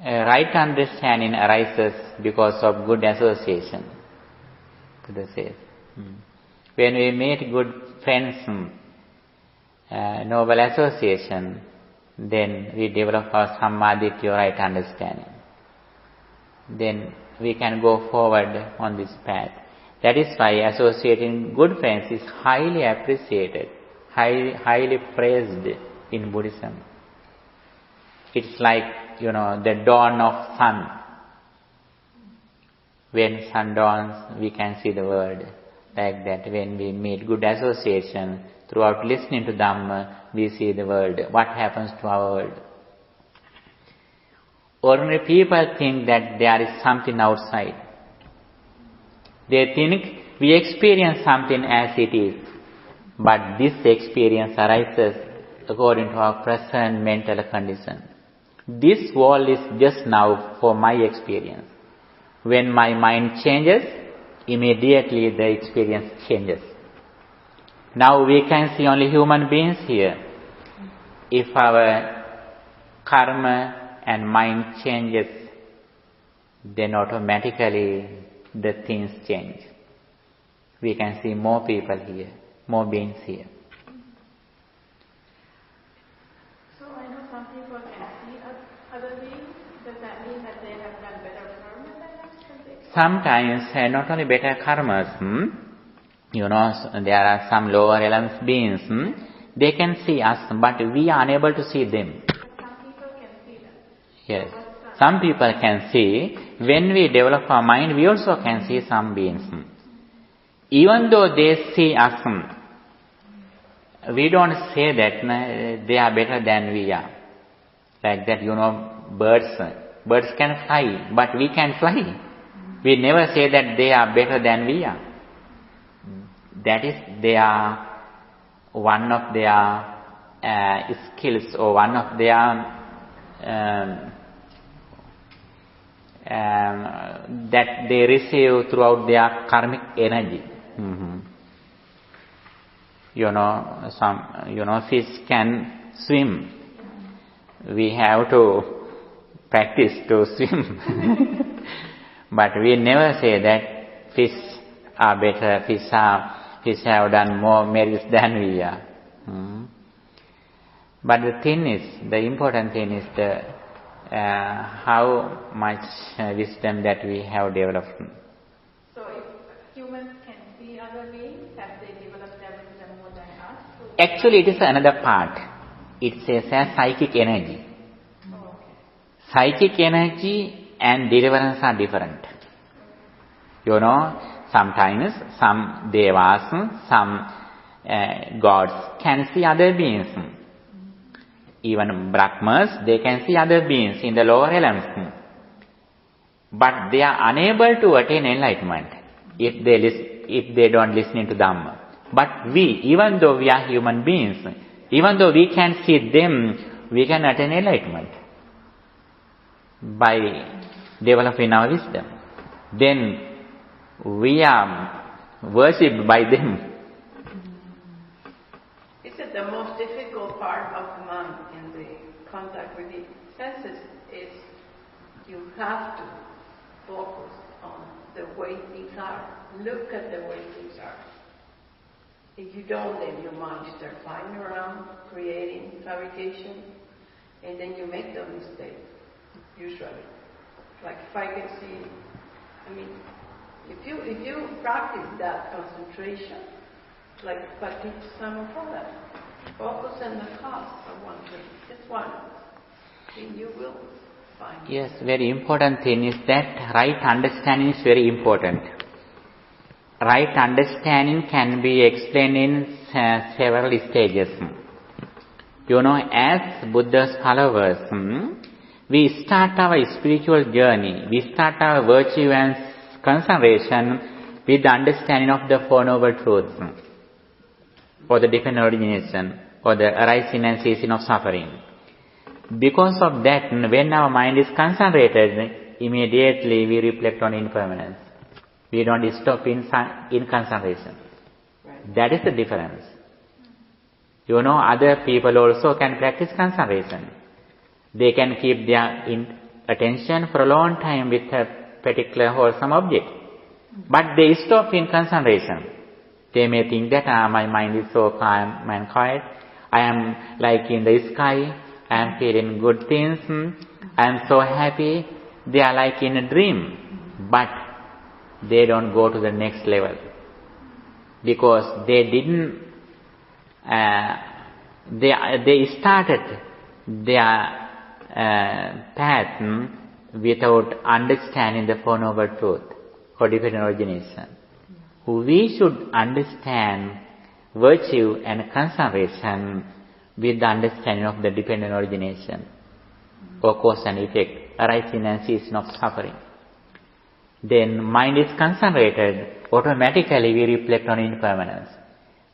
Right understanding arises because of good association. Buddha says. When we meet good friends, noble association, then we develop our sammaditya, right understanding. Then we can go forward on this path. That is why associating good friends is highly appreciated, highly praised in Buddhism. It's like, the dawn of sun. When sun dawns, we can see the world. Like that, when we meet good association, throughout listening to Dhamma, we see the world. What happens to our world? Ordinary people think that there is something outside. They think we experience something as it is. But this experience arises according to our present mental condition. This world is just now for my experience. When my mind changes, immediately the experience changes. Now we can see only human beings here. If our karma and mind changes, then automatically the things change. We can see more people here, more beings here. So I know some people can see other beings. Does that mean that they have done better karma than us? Sometimes, not only better karmas, there are some lower realms beings, they can see us, but we are unable to see them. But some people can see them. Yes. Some people can see. When we develop our mind, we also can see some beings. Even though they see us, we don't say that they are better than we are. Like that, birds can fly, but we can fly. We never say that they are better than we are. That is, they are one of their skills or one of their that they receive throughout their karmic energy. Fish can swim. We have to practice to swim. But we never say that fish are better, fish have done more merits than we are. But the important thing is how much wisdom that we have developed. So if humans can see other beings, have they developed their wisdom more than us? Actually, it is another part. It says as psychic energy. Oh, okay. Psychic energy and deliverance are different. You know, sometimes some devas, some gods can see other beings. Even Brahmas, they can see other beings in the lower realms. But they are unable to attain enlightenment if they don't listen to Dhamma. But we, even though we are human beings, even though we can see them, we can attain enlightenment by developing our wisdom. Then we are worshipped by them. Is it the most difficult part of the mind in the contact with the senses is you have to focus on the way things are. Look at the way things are. If you don't, then your mind starts flying around, creating fabrication, and then you make the mistake, usually. Like if I can see, if you practice that concentration, like Paticca, focus on the cause of one thing, just one, then you will find it. Yes, very important thing is that right understanding is very important. Right understanding can be explained in several stages. You know, as Buddha's followers, we start our spiritual journey, we start our virtue and concentration with the understanding of the Four Noble Truths, or the dependent origination, or the arising and ceasing of suffering. Because of that, when our mind is concentrated, immediately we reflect on impermanence. We don't stop in concentration. Right. That is the difference. You know, other people also can practice concentration. They can keep their attention for a long time with a particular wholesome object. But they stop in concentration. They may think that my mind is so calm and quiet. I am like in the sky. I am feeling good things. I am so happy. They are like in a dream. But they don't go to the next level. Because they didn't, they started their path without understanding the Four Noble Truths or dependent origination. We should understand virtue and concentration with the understanding of the dependent origination, or cause and effect, arising and ceasing of suffering. Then mind is concentrated, automatically we reflect on impermanence.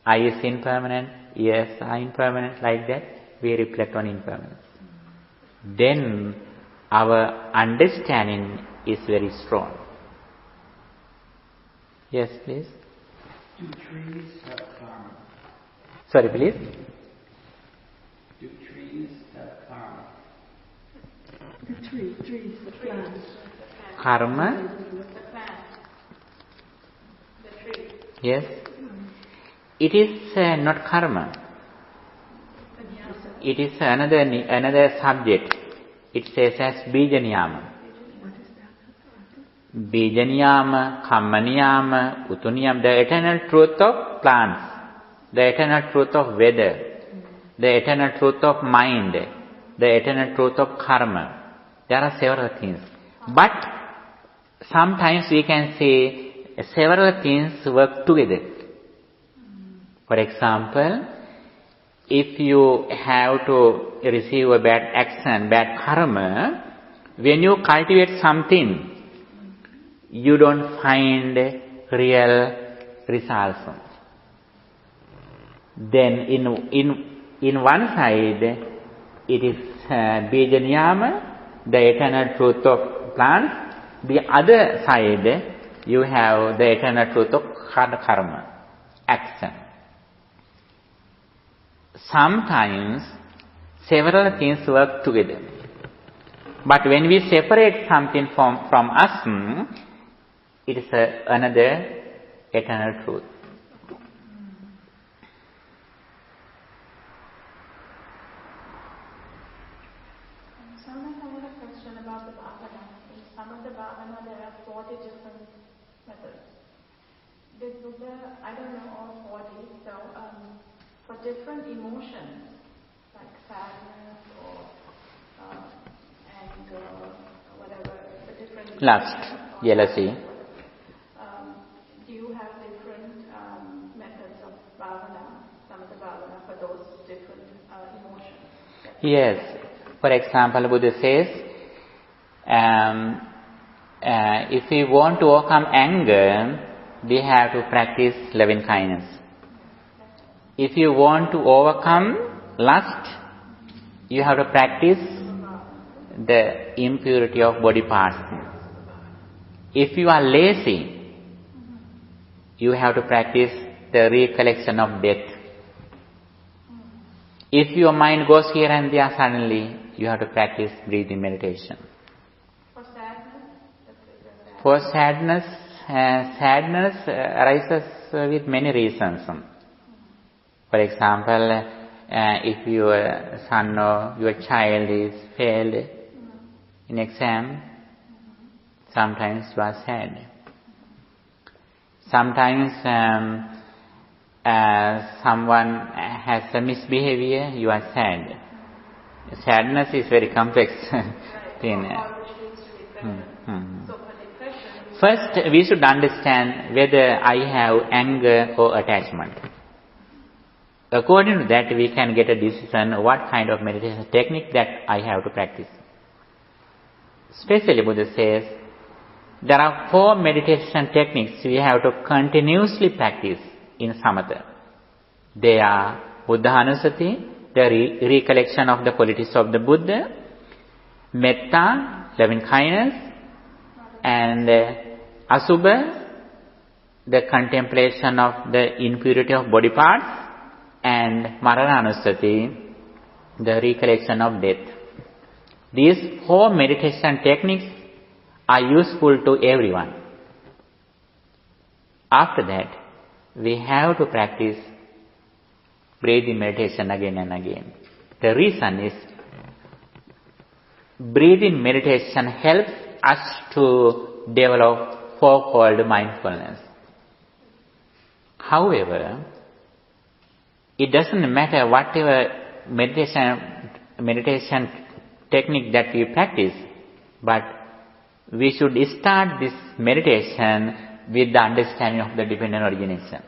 I is impermanent, yes, I impermanent, like that, we reflect on impermanence. Then our understanding is very strong. Yes, please. Do trees have karma? Sorry, please. Do trees have karma? The trees, the plants. Karma? The plants. The tree. Yes. It is not karma. It is another subject. It says as bija niyama. Bija niyama, kamma niyama, utu niyama, the eternal truth of plants, the eternal truth of weather, the eternal truth of mind, the eternal truth of karma. There are several things. But sometimes we can say several things work together. For example, if you have to receive a bad action, bad karma, when you cultivate something, you don't find real results. Then in one side, it is bija niyama, the eternal truth of plants. The other side, you have the eternal truth of karma, action. Sometimes several things work together. But when we separate something from us, it is another eternal truth. Someone had a question about the bhavana. In some of the bhavana there are 40 different methods. Did Buddha, I don't know all 40, so for different emotions, like sadness or anger or whatever, the different Lust, emotions, jealousy. do you have different methods of bhavana, some of the bhavana for those different emotions? Yes. For example, Buddha says, if we want to overcome anger, we have to practice loving kindness. If you want to overcome lust, you have to practice the impurity of body parts. If you are lazy, you have to practice the recollection of death. If your mind goes here and there suddenly, you have to practice breathing meditation. For sadness? For sadness, sadness arises with many reasons. For example, if your son or your child is failed in exam, sometimes you are sad. Sometimes someone has a misbehavior, you are sad. Sadness is very complex thing. First, we should understand whether I have anger or attachment. According to that, we can get a decision what kind of meditation technique that I have to practice. Especially Buddha says, there are 4 meditation techniques we have to continuously practice in samatha. They are Buddhanusati, the recollection of the qualities of the Buddha, Metta, loving kindness, and Asubha, the contemplation of the impurity of body parts, and Marananusati, the recollection of death. These 4 meditation techniques are useful to everyone. After that, we have to practice breathing meditation again and again. The reason is, breathing meditation helps us to develop so-called mindfulness. However, it doesn't matter whatever meditation technique that we practice, but we should start this meditation with the understanding of the dependent origination.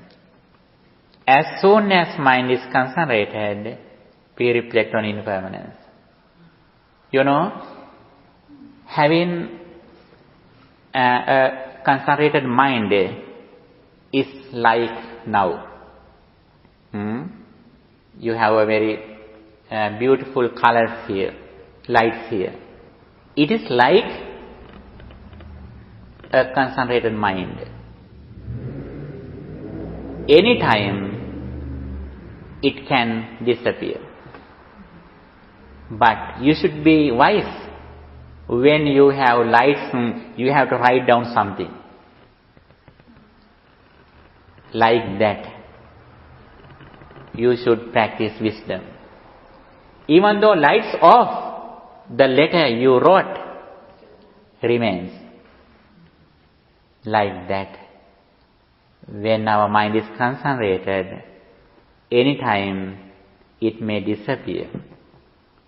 As soon as mind is concentrated, we reflect on impermanence. Having a concentrated mind is like now. You have a very beautiful colors here, lights here. It is like a concentrated mind. Anytime it can disappear. But you should be wise. When you have lights, you have to write down something. Like that, you should practice wisdom. Even though lights off, the letter you wrote remains. Like that, when our mind is concentrated, anytime it may disappear.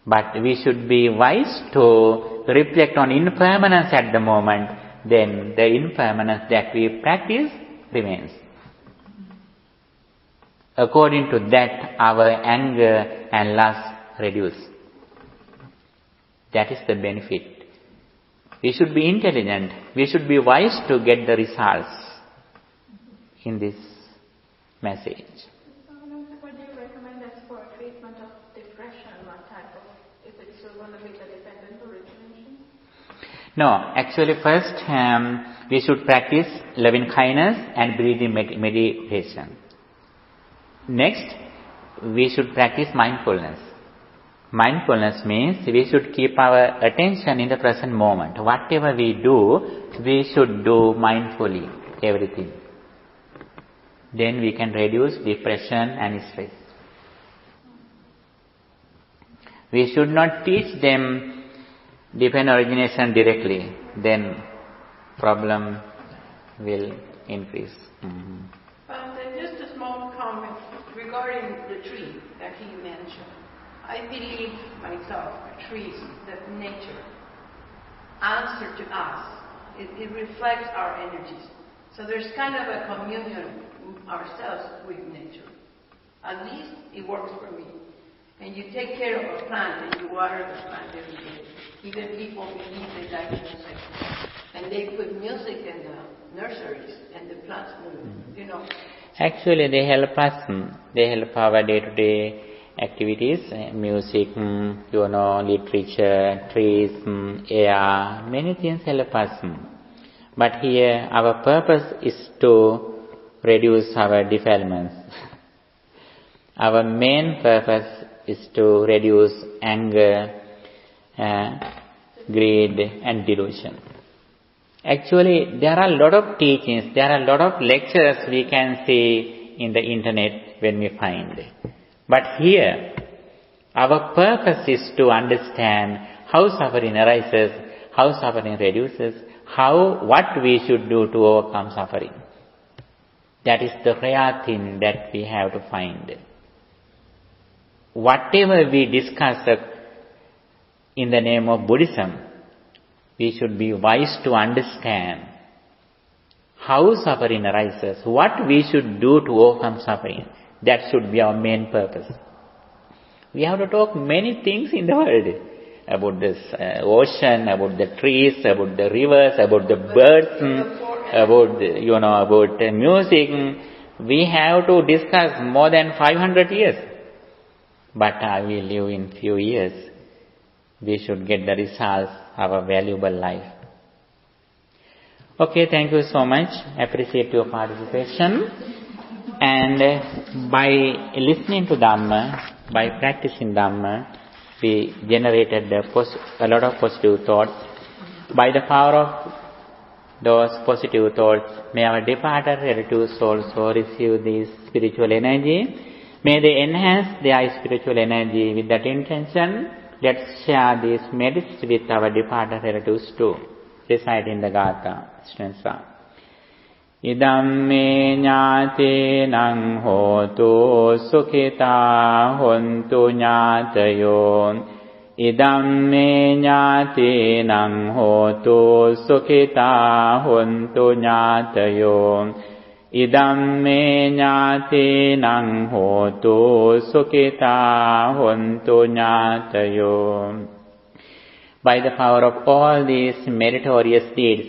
But we should be wise to reflect on impermanence at the moment, then the impermanence that we practice remains. According to that, our anger and lust reduce. That is the benefit. We should be intelligent. We should be wise to get the results in this message. What do you recommend as for treatment of depression? What type of, is it still going to be the dependent origination? No, actually first we should practice loving kindness and breathing meditation. Next, we should practice mindfulness. Mindfulness means we should keep our attention in the present moment. Whatever we do, we should do mindfully, everything. then we can reduce depression and stress. We should not teach them dependent origination directly, then problem will increase. Just a small comment regarding the tree that he mentioned. I believe myself, trees, that nature answer to us. It reflects our energies. So there's kind of a communion ourselves with nature. At least it works for me. And you take care of a plant and you water the plant every day. Even people believe they like music. And they put music in the nurseries and the plants move, Actually, they help us. They help our day-to-day activities, music, literature, trees, air, many things help us. But here, our purpose is to reduce our defilements. Our main purpose is to reduce anger, greed and delusion. Actually, there are a lot of teachings, there are a lot of lectures we can see in the internet when we find. But here, our purpose is to understand how suffering arises, how suffering reduces, what we should do to overcome suffering. That is the rare thing that we have to find. Whatever we discuss in the name of Buddhism, we should be wise to understand how suffering arises, what we should do to overcome suffering. That should be our main purpose. We have to talk many things in the world. About this ocean, about the trees, about the rivers, about the birds, about music. We have to discuss more than 500 years. But we live in few years. We should get the results of a valuable life. Okay, thank you so much. Appreciate your participation. And by listening to Dhamma, by practicing Dhamma, we generated a lot of positive thoughts. By the power of those positive thoughts, may our departed relatives also receive this spiritual energy. May they enhance their spiritual energy. With that intention, let's share these merits with our departed relatives too. Recite in the Gatha, stanza. Idam me ñātenang hotu sukhita hontu ñātayo. Idam me ñātenang hotu sukhita hontu ñātayo. Idam me ñātenang hotu sukhita hontu ñātayo. By the power of all these meritorious deeds,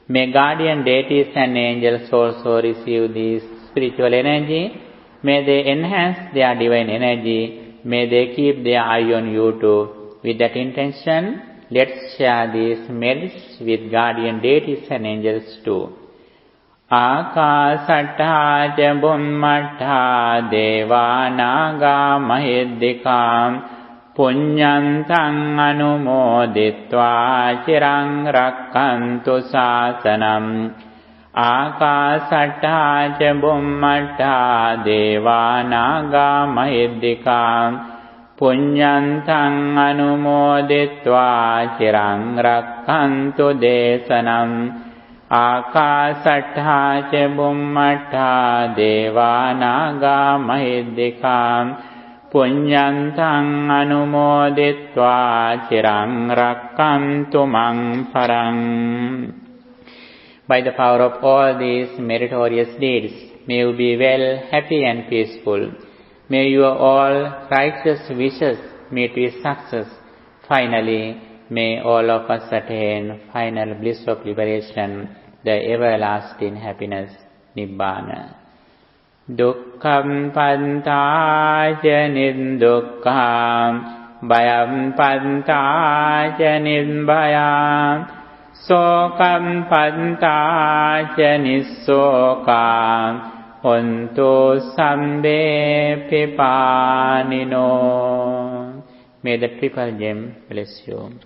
may guardian deities and angels also receive this spiritual energy. May they enhance their divine energy. May they keep their eye on you too. With that intention, let's share these merits with guardian deities and angels too. Ākāsattā ca bummattā devā nāgā mahiddikām puññantaṃ anumoditvā cirang rakkantu sāsanam. Ākāsattā ca bummattā devā nāgā mahiddikām puññantaṃ anumoditvā cirang rakkantu desanam. Ākāsattā ca bummattā devā nāgā mahiddikām puññantaṃ anumoditvā cirang rakkantu maṃ paraṃ. By the power of all these meritorious deeds, may you be well, happy and peaceful. May your all righteous wishes meet with success. Finally, may all of us attain final bliss of liberation, the everlasting happiness, Nibbana. Dukkhaṃ pantāca niddukkhaṃ, bhayam pantāca nibbayam, sokaṃ pantāca nissokāṃ, hontu sambe pipānino. May the triple gem bless you.